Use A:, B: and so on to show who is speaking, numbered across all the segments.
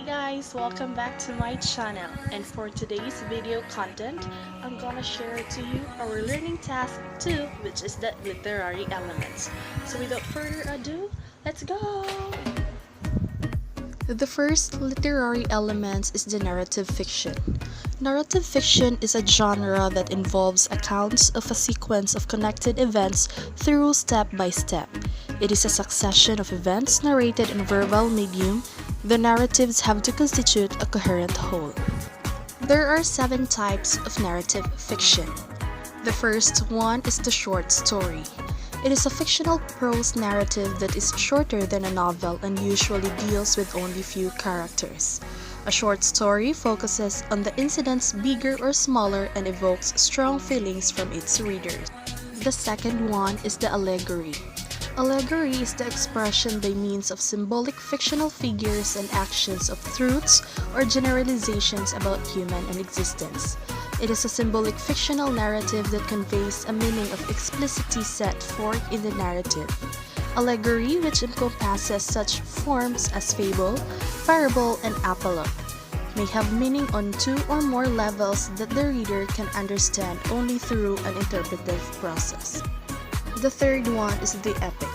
A: guys, welcome back to my channel, and for today's video content, I'm gonna share to you our learning task 2, which is the literary elements. So without further ado, let's go! The first literary element is the narrative fiction. Narrative fiction is a genre that involves accounts of a sequence of connected events through step by step. It is a succession of events narrated in verbal medium. The narratives have to constitute a coherent whole. There are 7 types of narrative fiction. The first one is the short story. It is a fictional prose narrative that is shorter than a novel and usually deals with only few characters. A short story focuses on the incidents bigger or smaller and evokes strong feelings from its readers. The second one is the allegory. Allegory is the expression by means of symbolic fictional figures and actions of truths or generalizations about human existence. It is a symbolic fictional narrative that conveys a meaning of explicitly set forth in the narrative. Allegory, which encompasses such forms as fable, parable, and apologue, may have meaning on 2 or more levels that the reader can understand only through an interpretive process. The third one is the epic.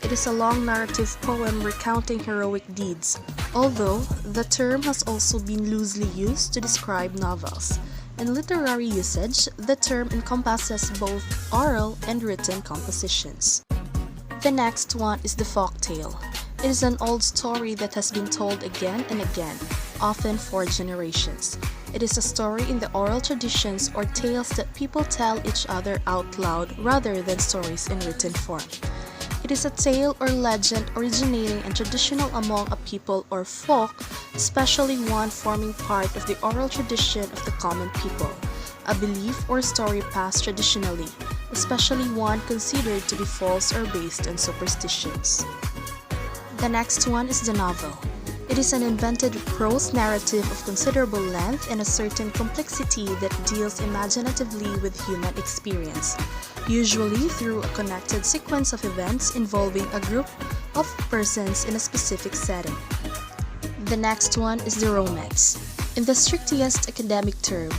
A: It is a long narrative poem recounting heroic deeds, although the term has also been loosely used to describe novels. In literary usage, the term encompasses both oral and written compositions. The next one is the folktale. It is an old story that has been told again and again, often for generations. It is a story in the oral traditions or tales that people tell each other out loud rather than stories in written form. It is a tale or legend originating and traditional among a people or folk, especially one forming part of the oral tradition of the common people, a belief or story passed traditionally, especially one considered to be false or based on superstitions. The next one is the novel. It is an invented prose narrative of considerable length and a certain complexity that deals imaginatively with human experience, usually through a connected sequence of events involving a group of persons in a specific setting. The next one is the romance. In the strictest academic term,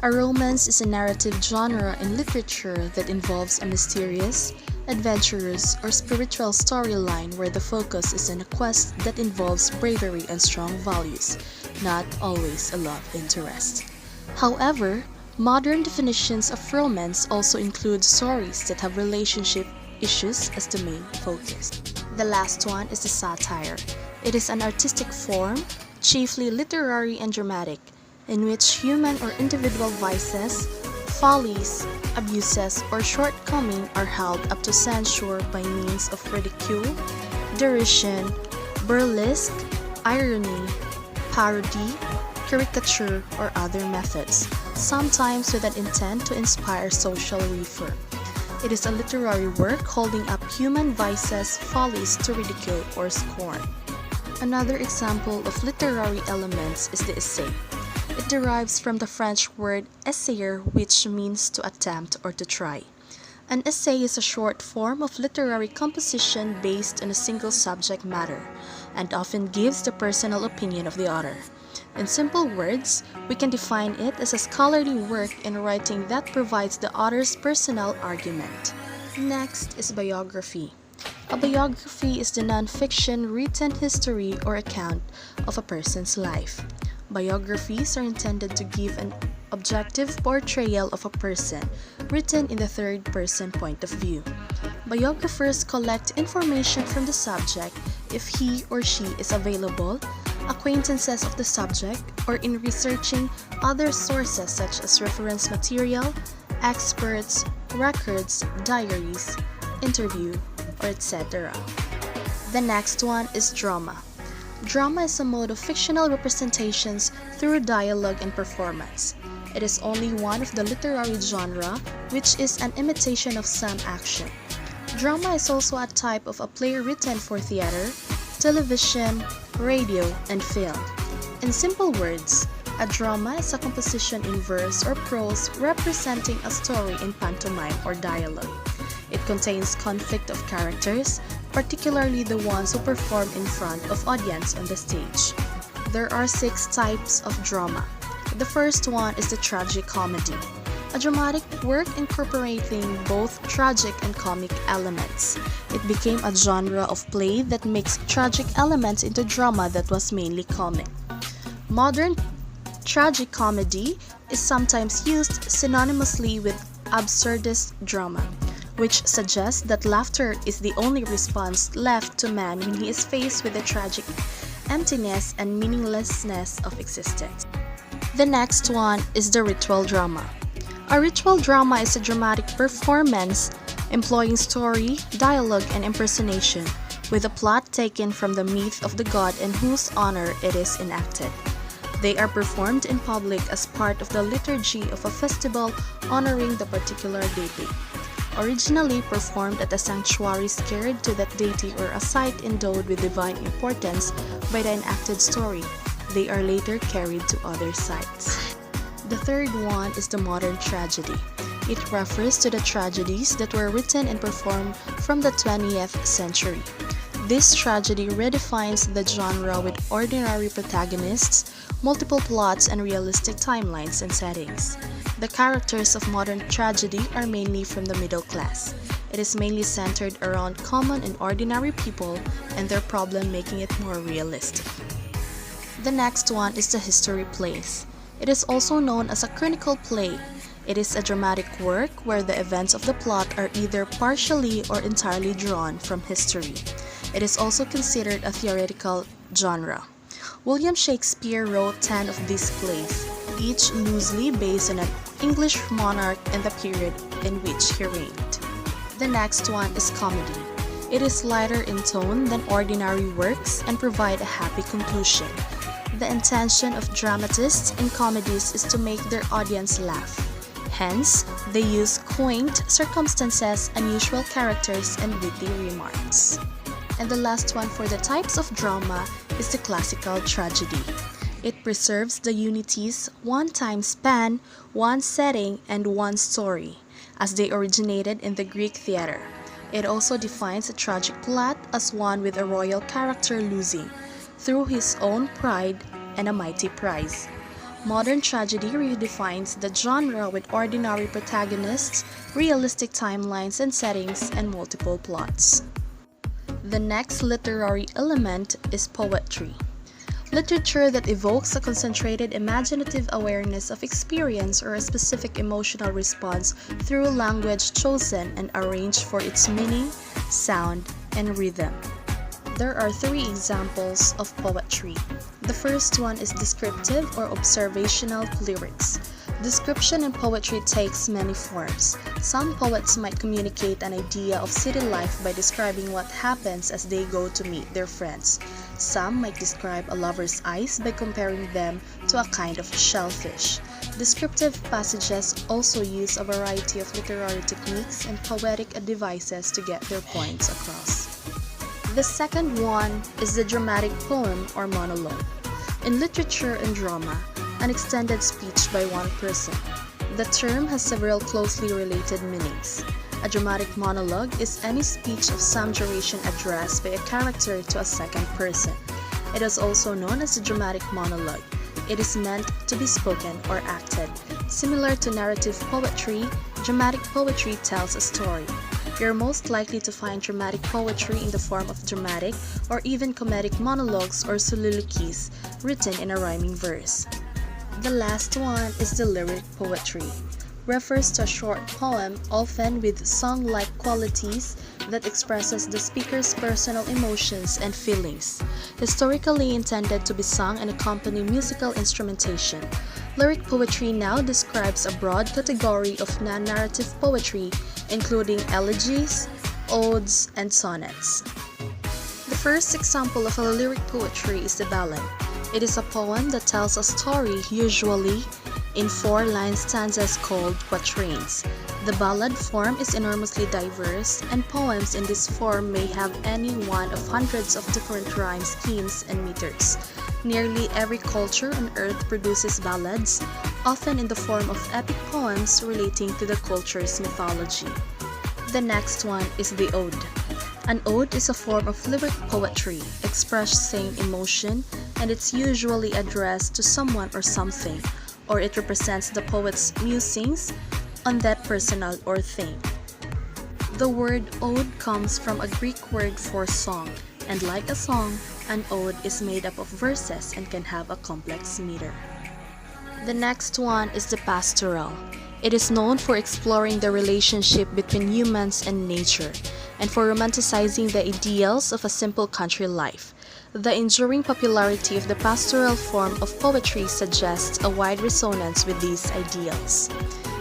A: a romance is a narrative genre in literature that involves a mysterious, adventurous, or spiritual storyline where the focus is on a quest that involves bravery and strong values, not always a love interest. However, modern definitions of romance also include stories that have relationship issues as the main focus. The last one is the satire. It is an artistic form, chiefly literary and dramatic, in which human or individual vices, follies, abuses, or shortcomings are held up to censure by means of ridicule, derision, burlesque, irony, parody, caricature, or other methods, sometimes with an intent to inspire social reform. It is a literary work holding up human vices, follies to ridicule or scorn. Another example of literary elements is the essay. It derives from the French word essayer, which means to attempt or to try. An essay is a short form of literary composition based on a single subject matter, and often gives the personal opinion of the author. In simple words, we can define it as a scholarly work in writing that provides the author's personal argument. Next is biography. A biography is the non-fiction written history or account of a person's life. Biographies are intended to give an objective portrayal of a person, written in the third-person point of view. Biographers collect information from the subject if he or she is available, acquaintances of the subject, or in researching other sources such as reference material, experts, records, diaries, interview, or etc. The next one is drama. Drama is a mode of fictional representations through dialogue and performance. It is only one of the literary genre, which is an imitation of some action. Drama is also a type of a play written for theater, television, radio, and film. In simple words, a drama is a composition in verse or prose representing a story in pantomime or dialogue. It contains conflict of characters, particularly the ones who perform in front of audience on the stage. There are 6 types of drama. The first one is the tragic comedy, a dramatic work incorporating both tragic and comic elements. It became a genre of play that mixed tragic elements into drama that was mainly comic. Modern tragic comedy is sometimes used synonymously with absurdist drama, which suggests that laughter is the only response left to man when he is faced with the tragic emptiness and meaninglessness of existence. The next one is the ritual drama. A ritual drama is a dramatic performance employing story, dialogue, and impersonation, with a plot taken from the myth of the god in whose honor it is enacted. They are performed in public as part of the liturgy of a festival honoring the particular deity. Originally performed at a sanctuary sacred to that deity or a site endowed with divine importance by the enacted story, they are later carried to other sites. The third one is the modern tragedy. It refers to the tragedies that were written and performed from the 20th century. This tragedy redefines the genre with ordinary protagonists, multiple plots, and realistic timelines and settings. The characters of modern tragedy are mainly from the middle class. It is mainly centered around common and ordinary people and their problem, making it more realistic. The next one is the history plays. It is also known as a chronicle play. It is a dramatic work where the events of the plot are either partially or entirely drawn from history. It is also considered a theoretical genre. William Shakespeare wrote 10 of these plays, each loosely based on an English monarch and the period in which he reigned. The next one is comedy. It is lighter in tone than ordinary works and provide a happy conclusion. The intention of dramatists in comedies is to make their audience laugh. Hence, they use quaint circumstances, unusual characters, and witty remarks. And the last one for the types of drama is the classical tragedy. It preserves the unities, one time span, one setting, and one story, as they originated in the Greek theater. It also defines a tragic plot as one with a royal character losing, through his own pride, and a mighty prize. Modern tragedy redefines the genre with ordinary protagonists, realistic timelines and settings, and multiple plots. The next literary element is poetry. Literature that evokes a concentrated imaginative awareness of experience or a specific emotional response through language chosen and arranged for its meaning, sound, and rhythm. There are 3 examples of poetry. The first one is descriptive or observational lyrics. Description in poetry takes many forms. Some poets might communicate an idea of city life by describing what happens as they go to meet their friends. Some might describe a lover's eyes by comparing them to a kind of shellfish. Descriptive passages also use a variety of literary techniques and poetic devices to get their points across. The second one is the dramatic poem or monologue. In literature and drama, an extended speech by one person. The term has several closely related meanings. A dramatic monologue is any speech of some duration addressed by a character to a second person. It is also known as a dramatic monologue. It is meant to be spoken or acted. Similar to narrative poetry, dramatic poetry tells a story. You're most likely to find dramatic poetry in the form of dramatic or even comedic monologues or soliloquies written in a rhyming verse. The last one is the lyric poetry. Refers to a short poem, often with song-like qualities, that expresses the speaker's personal emotions and feelings. Historically intended to be sung and accompany musical instrumentation, lyric poetry now describes a broad category of non-narrative poetry, including elegies, odes, and sonnets. The first example of a lyric poetry is the ballad. It is a poem that tells a story, usually in 4-line stanzas called quatrains. The ballad form is enormously diverse, and poems in this form may have any one of hundreds of different rhyme schemes and meters. Nearly every culture on earth produces ballads, often in the form of epic poems relating to the culture's mythology. The next one is the ode. An ode is a form of lyric poetry, expressing emotion, and it's usually addressed to someone or something, or it represents the poet's musings on that personal or thing. The word ode comes from a Greek word for song, and like a song, an ode is made up of verses and can have a complex meter. The next one is the pastoral. It is known for exploring the relationship between humans and nature, and for romanticizing the ideals of a simple country life. The enduring popularity of the pastoral form of poetry suggests a wide resonance with these ideals.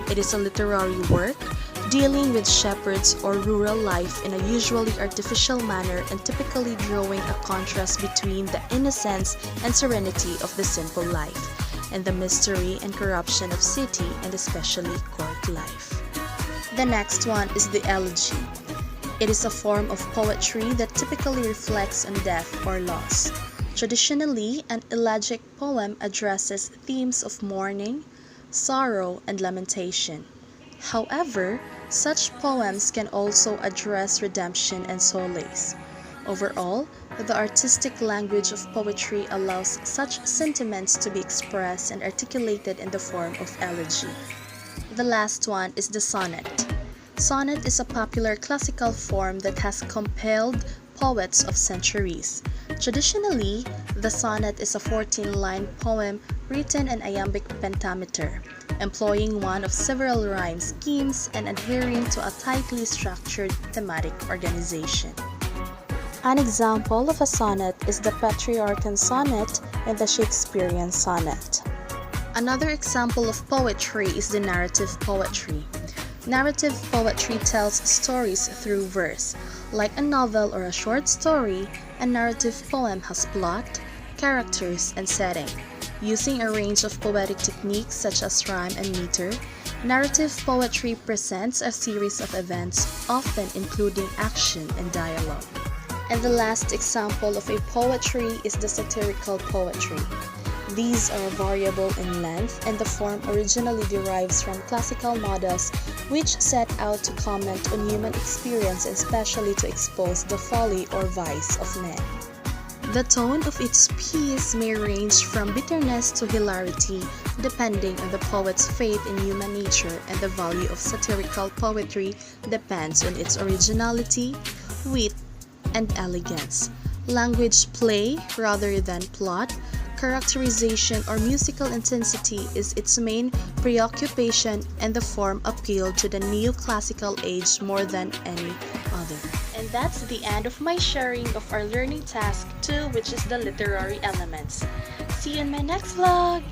A: It is a literary work dealing with shepherds or rural life in a usually artificial manner and typically drawing a contrast between the innocence and serenity of the simple life and the mystery and corruption of city and especially court life. The next one is the elegy. It is a form of poetry that typically reflects on death or loss. Traditionally, an elegiac poem addresses themes of mourning, sorrow, and lamentation. However, such poems can also address redemption and solace. Overall, the artistic language of poetry allows such sentiments to be expressed and articulated in the form of elegy. The last one is the sonnet. Sonnet is a popular classical form that has compelled poets of centuries. Traditionally, the sonnet is a 14-line poem written in iambic pentameter, employing one of several rhyme schemes and adhering to a tightly structured thematic organization. An example of a sonnet is the Petrarchan sonnet and the Shakespearean sonnet. Another example of poetry is the narrative poetry. Narrative poetry tells stories through verse. Like a novel or a short story, a narrative poem has plot, characters, and setting. Using a range of poetic techniques such as rhyme and meter, narrative poetry presents a series of events, often including action and dialogue. And the last example of a poetry is the satirical poetry. These are variable in length, and the form originally derives from classical modes which set out to comment on human experience and especially to expose the folly or vice of men. The tone of each piece may range from bitterness to hilarity, depending on the poet's faith in human nature, and the value of satirical poetry depends on its originality, wit, and elegance. Language play rather than plot, characterization, or musical intensity is its main preoccupation, and the form appealed to the neoclassical age more than any other. And that's the end of my sharing of our learning task 2, which is the literary elements. See you in my next vlog!